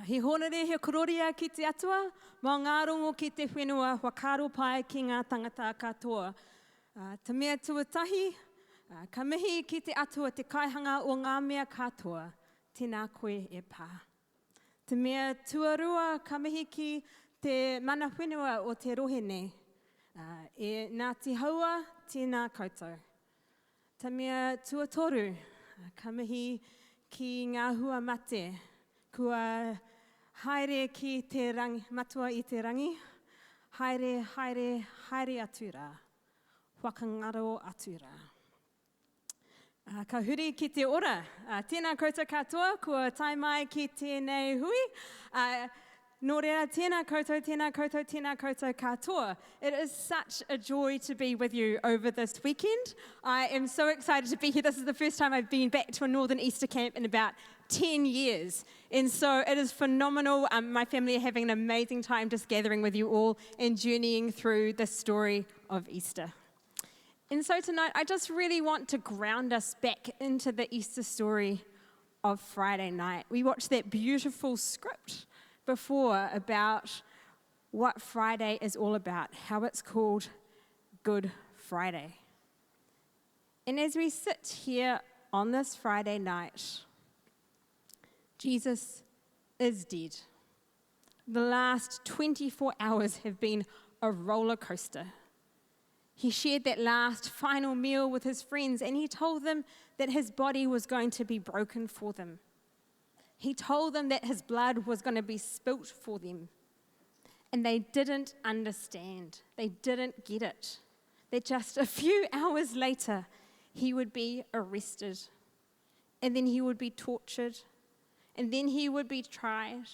He honere he kororia ki te atua, mā ngā rongo ki te whenua, whakaro pai ki ngā tangata katoa. Te mea tuatahi, ka mihi ki te atua te kaihanga o ngā mea katoa, tēnā koe e pā. Te mea tuarua, ka mihi ki te mana whenua o te rohene, e Ngāti Haua, tēnā koutou. Te mea tuatoru, ka mihi ki ngā hua mate, kua haere ki te rangi, matua i te rangi, haere, haere, haere atu rā, whakangaro atu rā. Ka huri ki te ora, tēnā koutou katoa, kua tai mai ki tēnei hui, nō reira, tēnā koutou, tēnā koutou, tēnā koutou katoa. It is such a joy to be with you over this weekend. I am so excited to be here. This is the first time I've been back to a Northern Easter camp in about 10 years. And so it is phenomenal. My family are having an amazing time just gathering with you all and journeying through the story of Easter. And so tonight, I just really want to ground us back into the Easter story of Friday night. We watched that beautiful script before about what Friday is all about, how it's called Good Friday. And as we sit here on this Friday night, Jesus is dead. The last 24 hours have been a roller coaster. He shared that last final meal with his friends, and he told them that his body was going to be broken for them. He told them that his blood was going to be spilt for them. And they didn't understand. They didn't get it. That just a few hours later, he would be arrested. And then he would be tortured. And then he would be tried.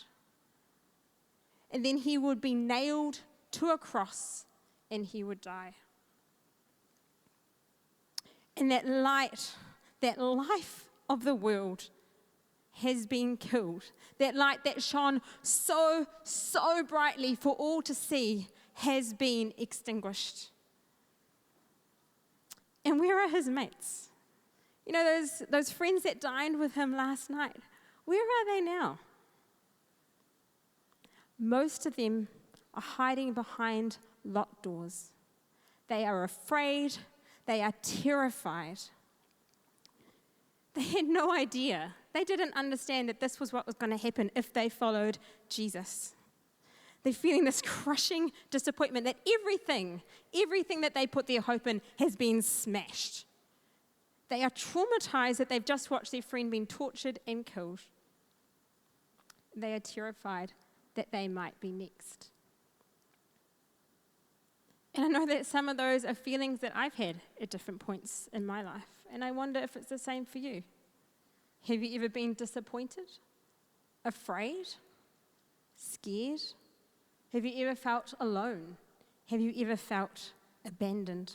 And then he would be nailed to a cross and he would die. And that light, that life of the world has been killed. That light that shone so, so brightly for all to see has been extinguished. And where are his mates? You know, those friends that dined with him last night, where are they now? Most of them are hiding behind locked doors. They are afraid. They are terrified. They had no idea. They didn't understand that this was what was going to happen if they followed Jesus. They're feeling this crushing disappointment that everything that they put their hope in has been smashed. They are traumatized that they've just watched their friend being tortured and killed. They are terrified that they might be next. And I know that some of those are feelings that I've had at different points in my life. And I wonder if it's the same for you. Have you ever been disappointed? Afraid? Scared? Have you ever felt alone? Have you ever felt abandoned?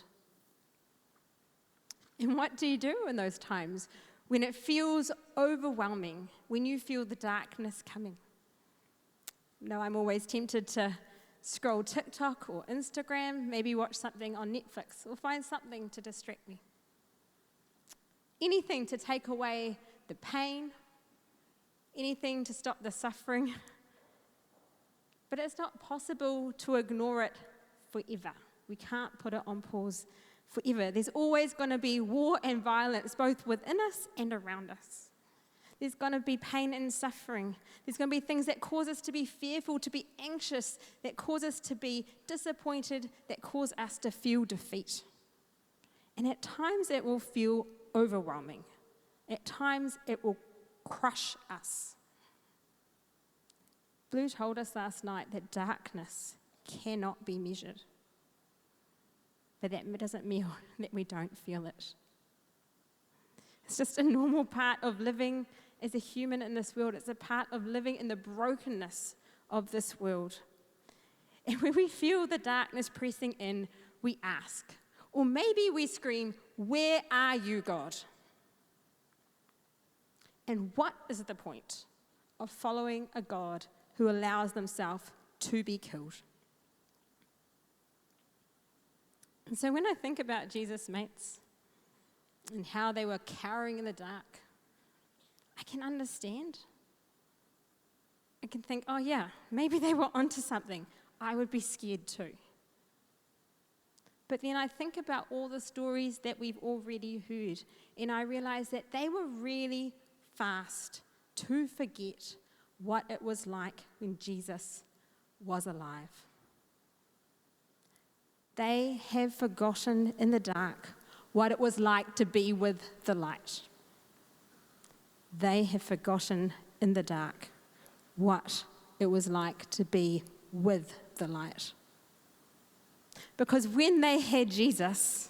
And what do you do in those times when it feels overwhelming, when you feel the darkness coming? No, I'm always tempted to scroll TikTok or Instagram, maybe watch something on Netflix or find something to distract me. Anything to take away the pain, anything to stop the suffering. But it's not possible to ignore it forever. We can't put it on pause forever. There's always going to be war and violence, both within us and around us. There's going to be pain and suffering. There's going to be things that cause us to be fearful, to be anxious, that cause us to be disappointed, that cause us to feel defeat. And at times it will feel overwhelming. At times it will crush us. Blue told us last night that darkness cannot be measured. But that doesn't mean that we don't feel it. It's just a normal part of living as a human in this world. It's a part of living in the brokenness of this world. And when we feel the darkness pressing in, we ask, or maybe we scream, "Where are you, God?" And what is the point of following a God who allows themselves to be killed? And so when I think about Jesus' mates and how they were cowering in the dark, I can understand. I can think, oh yeah, maybe they were onto something. I would be scared too. But then I think about all the stories that we've already heard, and I realize that they were really fast to forget what it was like when Jesus was alive. They have forgotten in the dark what it was like to be with the light. They have forgotten in the dark what it was like to be with the light. Because when they had Jesus,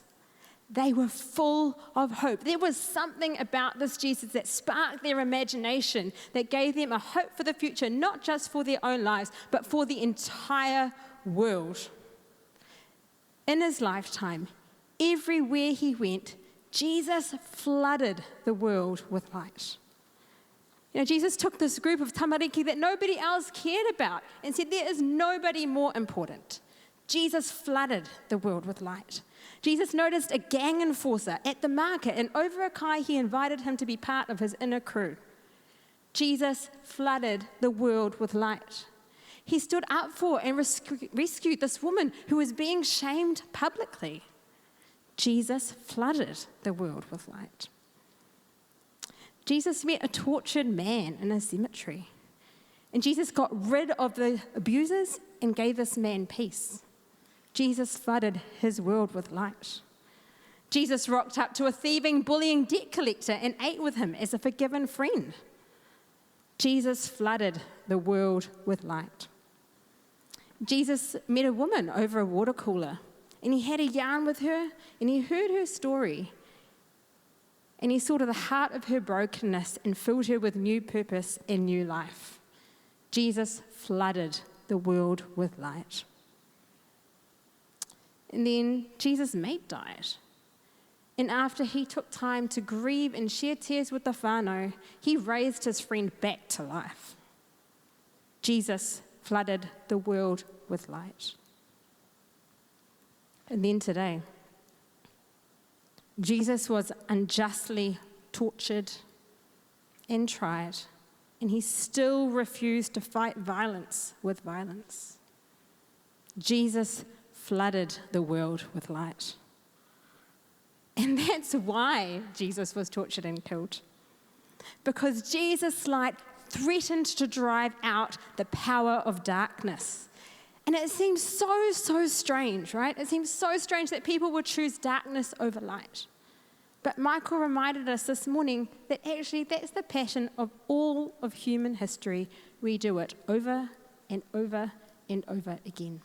they were full of hope. There was something about this Jesus that sparked their imagination, that gave them a hope for the future, not just for their own lives, but for the entire world. In his lifetime, everywhere he went, Jesus flooded the world with light. You know, Jesus took this group of tamariki that nobody else cared about and said, there is nobody more important. Jesus flooded the world with light. Jesus noticed a gang enforcer at the market, and over a kai he invited him to be part of his inner crew. Jesus flooded the world with light. He stood up for and rescued this woman who was being shamed publicly. Jesus flooded the world with light. Jesus met a tortured man in a cemetery, and Jesus got rid of the abusers and gave this man peace. Jesus flooded his world with light. Jesus rocked up to a thieving, bullying debt collector and ate with him as a forgiven friend. Jesus flooded the world with light. Jesus met a woman over a water cooler, and he had a yarn with her, and he heard her story, and he saw to the heart of her brokenness and filled her with new purpose and new life. Jesus flooded the world with light. And then Jesus' mate died. And after he took time to grieve and share tears with the whānau, he raised his friend back to life. Jesus flooded the world with light. And then today, Jesus was unjustly tortured and tried, and he still refused to fight violence with violence. Jesus flooded the world with light. And that's why Jesus was tortured and killed. Because Jesus' light threatened to drive out the power of darkness. And it seems so strange, right? It seems so strange that people would choose darkness over light. But Michael reminded us this morning that actually that's the pattern of all of human history. We do it over and over and over again.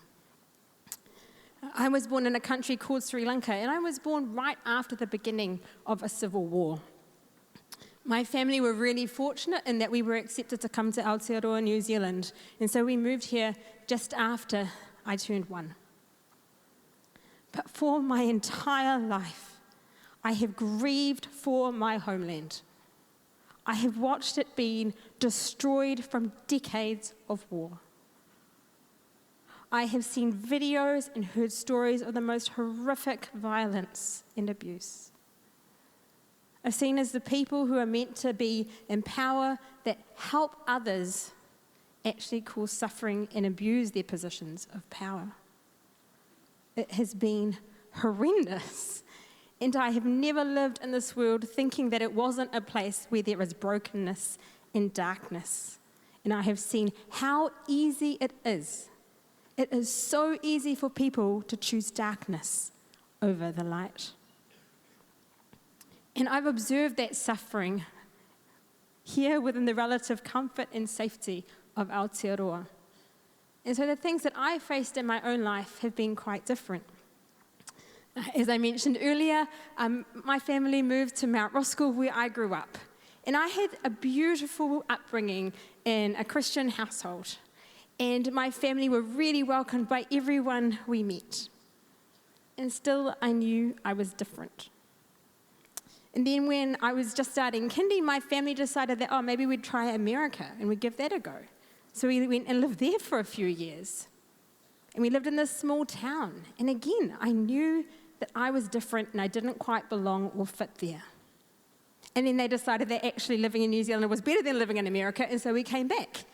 I was born in a country called Sri Lanka, and I was born right after the beginning of a civil war. My family were really fortunate in that we were accepted to come to Aotearoa, New Zealand, and so we moved here just after I turned 1. But for my entire life, I have grieved for my homeland. I have watched it being destroyed from decades of war. I have seen videos and heard stories of the most horrific violence and abuse. I've seen as the people who are meant to be in power that help others actually cause suffering and abuse their positions of power. It has been horrendous. And I have never lived in this world thinking that it wasn't a place where there is brokenness and darkness. And I have seen how easy it is. It is so easy for people to choose darkness over the light. And I've observed that suffering here within the relative comfort and safety of Aotearoa. And so the things that I faced in my own life have been quite different. As I mentioned earlier, my family moved to Mount Roskill where I grew up. And I had a beautiful upbringing in a Christian household. And my family were really welcomed by everyone we met. And still, I knew I was different. And then when I was just starting kindy, my family decided that, maybe we'd try America and we'd give that a go. So we went and lived there for a few years. And we lived in this small town. And again, I knew that I was different and I didn't quite belong or fit there. And then they decided that actually living in New Zealand was better than living in America, and so we came back.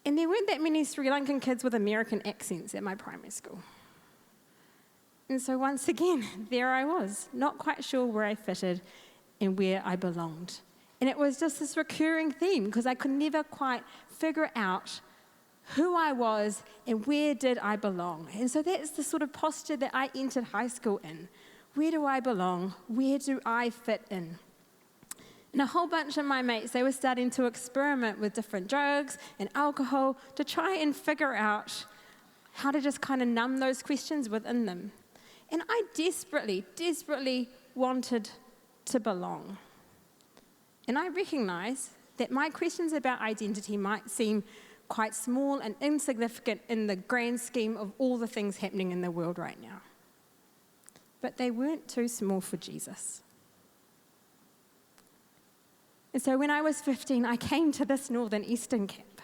And there weren't that many Sri Lankan kids with American accents at my primary school. And so once again, there I was, not quite sure where I fitted and where I belonged. And it was just this recurring theme because I could never quite figure out who I was and where did I belong. And so that's the sort of posture that I entered high school in. Where do I belong? Where do I fit in? And a whole bunch of my mates, they were starting to experiment with different drugs and alcohol to try and figure out how to just kind of numb those questions within them. And I desperately, desperately wanted to belong. And I recognize that my questions about identity might seem quite small and insignificant in the grand scheme of all the things happening in the world right now. But they weren't too small for Jesus. And so when I was 15, I came to this Northern Eastern camp.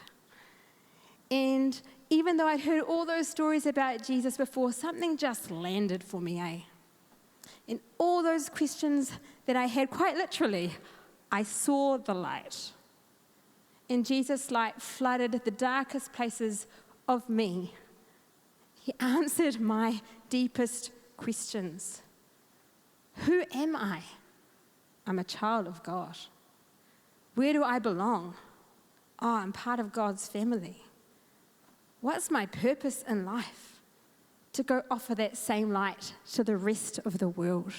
And even though I'd heard all those stories about Jesus before, something just landed for me, And all those questions that I had, quite literally, I saw the light. And Jesus' light flooded the darkest places of me. He answered my deepest questions. Who am I? I'm a child of God. Where do I belong? Oh, I'm part of God's family. What's my purpose in life? To go offer that same light to the rest of the world.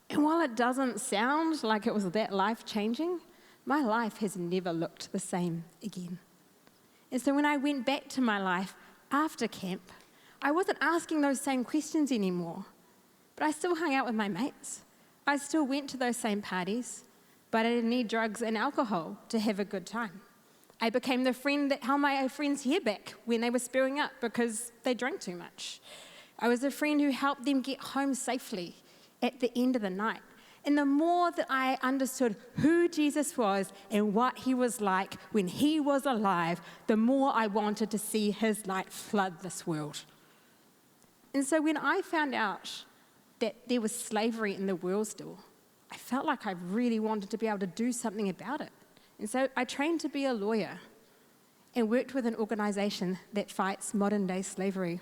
And while it doesn't sound like it was that life-changing, my life has never looked the same again. And so when I went back to my life after camp, I wasn't asking those same questions anymore, but I still hung out with my mates. I still went to those same parties, but I didn't need drugs and alcohol to have a good time. I became the friend that held my friends' hair back when they were spewing up because they drank too much. I was the friend who helped them get home safely at the end of the night. And the more that I understood who Jesus was and what he was like when he was alive, the more I wanted to see his light flood this world. And so when I found out that there was slavery in the world still, I felt like I really wanted to be able to do something about it. And so I trained to be a lawyer and worked with an organization that fights modern-day slavery.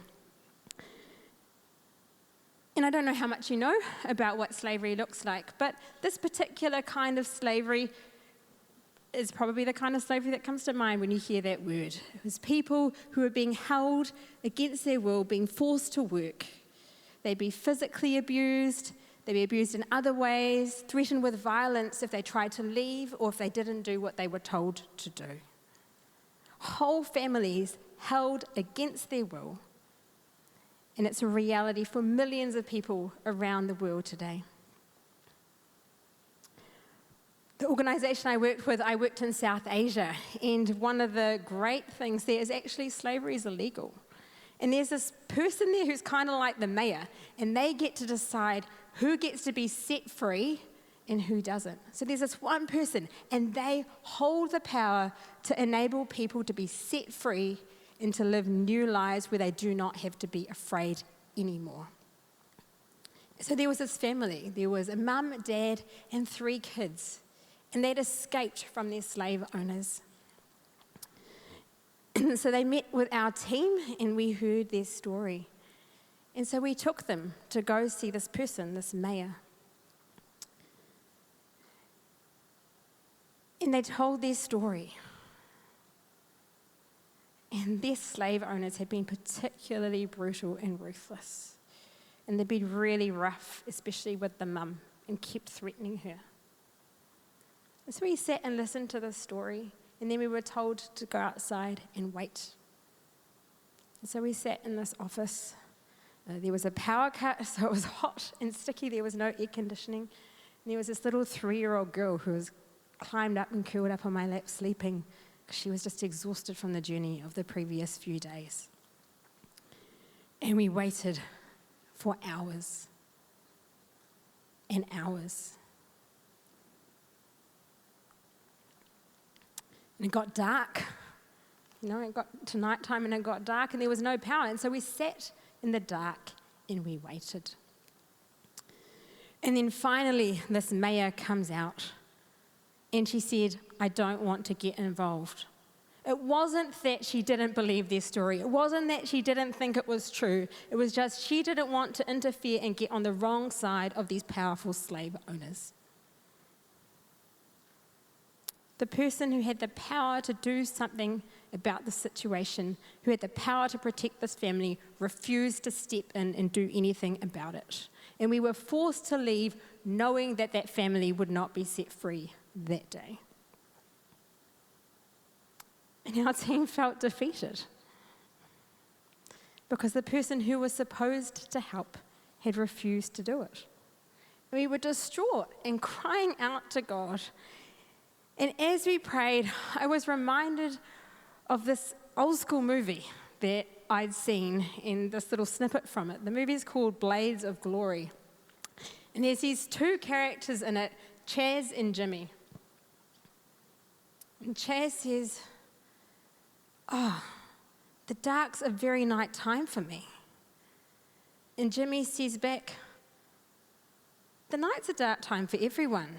And I don't know how much you know about what slavery looks like, but this particular kind of slavery is probably the kind of slavery that comes to mind when you hear that word. It was people who were being held against their will, being forced to work. They'd be physically abused, they'd be abused in other ways, threatened with violence if they tried to leave or if they didn't do what they were told to do. Whole families held against their will. And it's a reality for millions of people around the world today. The organization I worked with, I worked in South Asia, and one of the great things there is actually slavery is illegal. And there's this person there who's kind of like the mayor, and they get to decide who gets to be set free and who doesn't. So there's this one person, and they hold the power to enable people to be set free and to live new lives where they do not have to be afraid anymore. So there was this family. There was a mum, dad, and 3 kids, and they'd escaped from their slave owners. And so they met with our team, and we heard their story. And so we took them to go see this person, this mayor. And they told their story. And their slave owners had been particularly brutal and ruthless. And they'd been really rough, especially with the mum, and kept threatening her. And so we sat and listened to this story, and then we were told to go outside and wait. And so we sat in this office. There was a power cut, so it was hot and sticky. There was no air conditioning. And there was this little 3-year-old girl who was climbed up and curled up on my lap sleeping. She was just exhausted from the journey of the previous few days. And we waited for hours and hours. And it got dark. It got to nighttime and it got dark and there was no power. And so we sat in the dark and we waited. And then finally, this mayor comes out. And she said, I don't want to get involved. It wasn't that she didn't believe their story. It wasn't that she didn't think it was true. It was just she didn't want to interfere and get on the wrong side of these powerful slave owners. The person who had the power to do something about the situation, who had the power to protect this family, refused to step in and do anything about it. And we were forced to leave knowing that that family would not be set free that day. And our team felt defeated because the person who was supposed to help had refused to do it. We were distraught and crying out to God. And as we prayed, I was reminded of this old school movie that I'd seen in this little snippet from it. The movie is called Blades of Glory. And there's these two characters in it, Chaz and Jimmy. And Chaz says, the dark's a very night time for me. And Jimmy says back, the night's a dark time for everyone.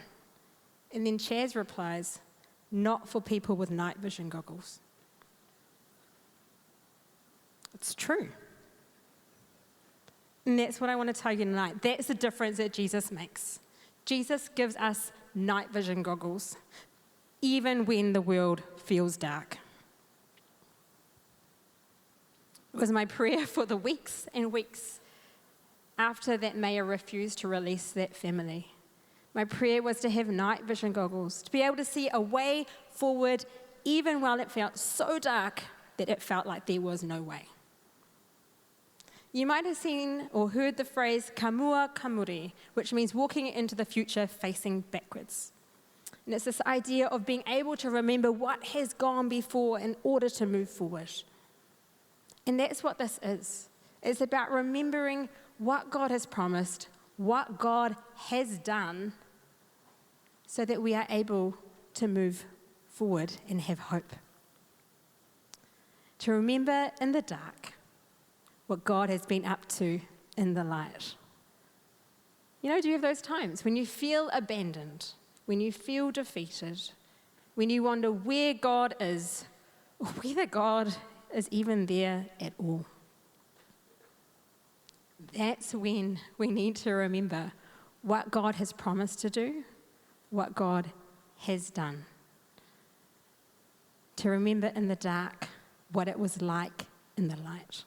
And then Chaz replies, not for people with night vision goggles. It's true. And that's what I want to tell you tonight. That's the difference that Jesus makes. Jesus gives us night vision goggles, even when the world feels dark. It was my prayer for the weeks and weeks after that mayor refused to release that family. My prayer was to have night vision goggles, to be able to see a way forward even while it felt so dark that it felt like there was no way. You might have seen or heard the phrase kamua kamuri, which means walking into the future facing backwards. And it's this idea of being able to remember what has gone before in order to move forward. And that's what this is. It's about remembering what God has promised, what God has done, so that we are able to move forward and have hope. To remember in the dark what God has been up to in the light. You know, do you have those times when you feel abandoned, when you feel defeated, when you wonder where God is, or whether God is even there at all? That's when we need to remember what God has promised to do, what God has done. To remember in the dark what it was like in the light.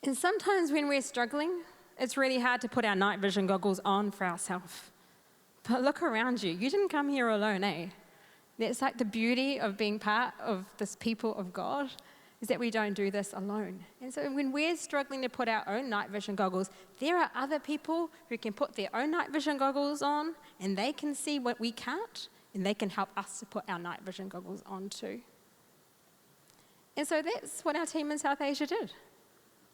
And sometimes when we're struggling, it's really hard to put our night vision goggles on for ourselves. But look around you. You didn't come here alone, eh? That's like the beauty of being part of this people of God, is that we don't do this alone. And so when we're struggling to put our own night vision goggles, there are other people who can put their own night vision goggles on, and they can see what we can't, and they can help us to put our night vision goggles on too. And so that's what our team in South Asia did.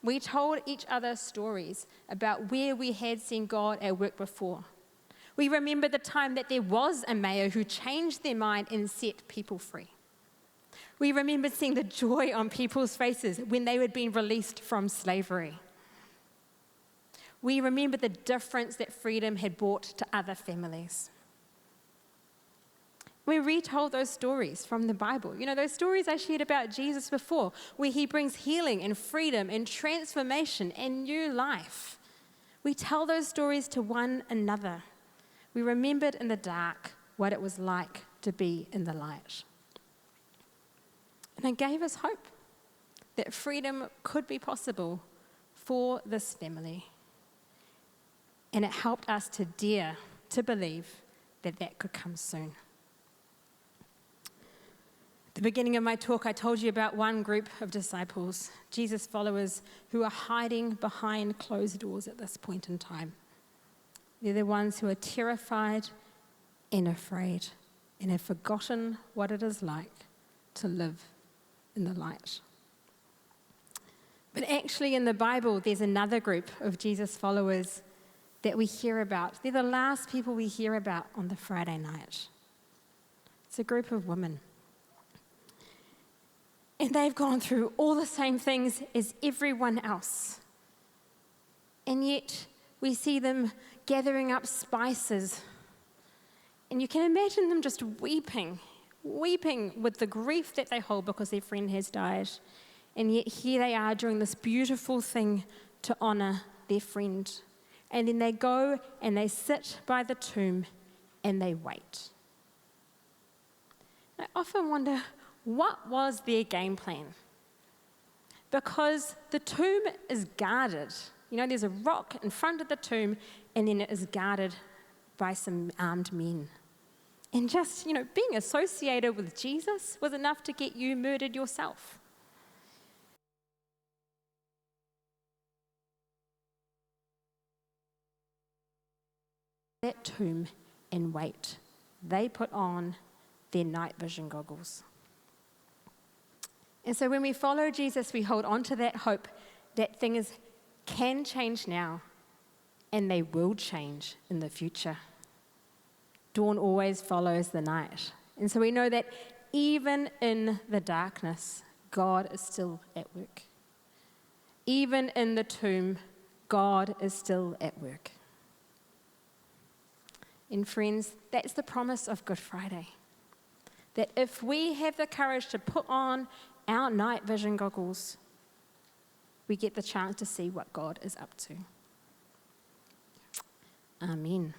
We told each other stories about where we had seen God at work before. We remembered the time that there was a mayor who changed their mind and set people free. We remembered seeing the joy on people's faces when they had been released from slavery. We remembered the difference that freedom had brought to other families. We retold those stories from the Bible. You know, those stories I shared about Jesus before, where he brings healing and freedom and transformation and new life. We tell those stories to one another. We remembered in the dark what it was like to be in the light. And it gave us hope that freedom could be possible for this family. And it helped us to dare to believe that that could come soon. At the beginning of my talk, I told you about one group of disciples, Jesus followers, who are hiding behind closed doors at this point in time. They're the ones who are terrified and afraid and have forgotten what it is like to live in the light. But actually in the Bible, there's another group of Jesus followers that we hear about. They're the last people we hear about on the Friday night. It's a group of women. And they've gone through all the same things as everyone else. And yet we see them gathering up spices. And you can imagine them just weeping weeping with the grief that they hold because their friend has died. And yet here they are doing this beautiful thing to honor their friend. And then they go and they sit by the tomb and they wait. I often wonder, what was their game plan? Because the tomb is guarded. You know, there's a rock in front of the tomb, and then it is guarded by some armed men. And just, being associated with Jesus was enough to get you murdered yourself. That tomb and wait. They put on their night vision goggles. And so when we follow Jesus, we hold on to that hope that things can change now and they will change in the future. Dawn always follows the night. And so we know that even in the darkness, God is still at work. Even in the tomb, God is still at work. And friends, that's the promise of Good Friday. That if we have the courage to put on our night vision goggles, we get the chance to see what God is up to. Amen.